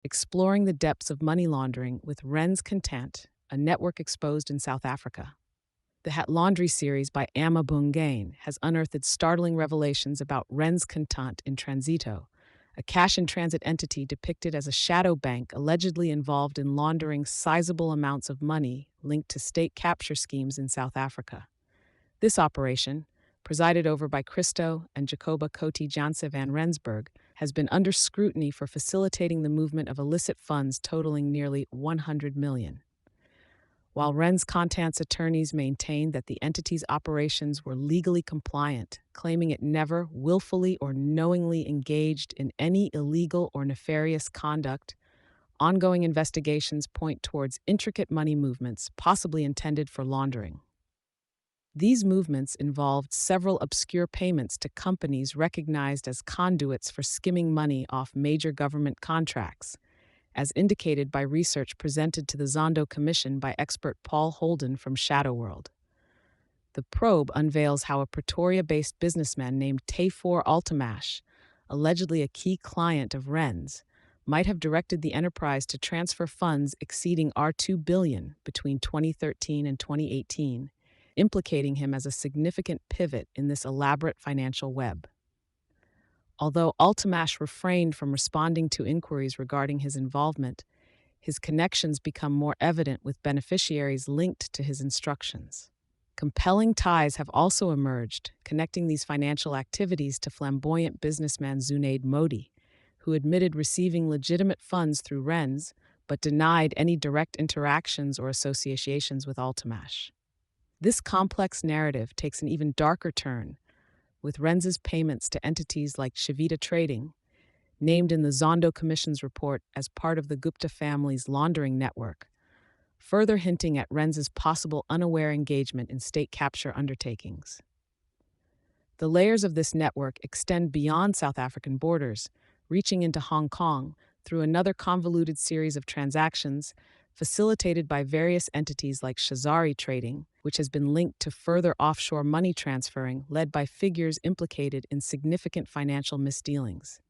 exploring the depths of money laundering with RENS Kontant, a network exposed in South Africa. The Hat Laundry series by Amma Bungane has unearthed startling revelations about RENS Kontant in Transito, a cash-in-transit entity depicted as a shadow bank allegedly involved in laundering sizable amounts of money linked to state capture schemes in South Africa. This operation, presided over by Christo and Jacoba Coty Janse van Rensburg, has been under scrutiny for facilitating the movement of illicit funds totaling nearly 100 million. While RENS Kontant's attorneys maintained that the entity's operations were legally compliant, claiming it never willfully or knowingly engaged in any illegal or nefarious conduct, ongoing investigations point towards intricate money movements possibly intended for laundering. These movements involved several obscure payments to companies recognized as conduits for skimming money off major government contracts, as indicated by research presented to the Zondo Commission by expert Paul Holden from Shadowworld. The probe unveils how a Pretoria-based businessman named Tafor Altamash, allegedly a key client of RENS, might have directed the enterprise to transfer funds exceeding R2 billion between 2013 and 2018, implicating him as a significant pivot in this elaborate financial web. Although Altamash refrained from responding to inquiries regarding his involvement, his connections become more evident with beneficiaries linked to his instructions. Compelling ties have also emerged, connecting these financial activities to flamboyant businessman Zunaid Modi, who admitted receiving legitimate funds through RENS, but denied any direct interactions or associations with Altamash. This complex narrative takes an even darker turn, with RENS's payments to entities like Shavita Trading, named in the Zondo Commission's report as part of the Gupta family's laundering network, further hinting at RENS's possible unaware engagement in state capture undertakings. The layers of this network extend beyond South African borders, reaching into Hong Kong through another convoluted series of transactions facilitated by various entities like Shazari Trading, which has been linked to further offshore money transferring led by figures implicated in significant financial misdealings.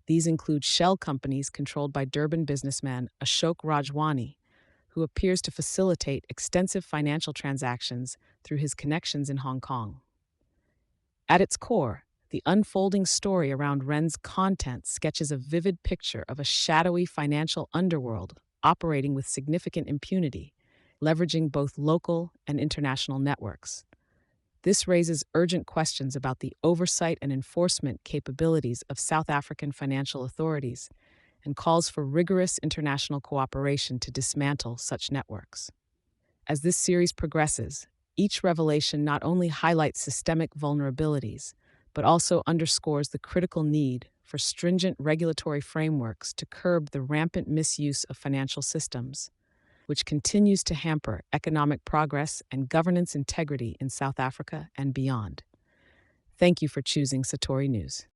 These include shell companies controlled by Durban businessman Ashok Rajwani, who appears to facilitate extensive financial transactions through his connections in Hong Kong. At its core, the unfolding story around RENS Kontant sketches a vivid picture of a shadowy financial underworld operating with significant impunity, leveraging both local and international networks. This raises urgent questions about the oversight and enforcement capabilities of South African financial authorities and calls for rigorous international cooperation to dismantle such networks. As this series progresses, each revelation not only highlights systemic vulnerabilities, but also underscores the critical need for stringent regulatory frameworks to curb the rampant misuse of financial systems, which continues to hamper economic progress and governance integrity in South Africa and beyond. Thank you for choosing Satori News.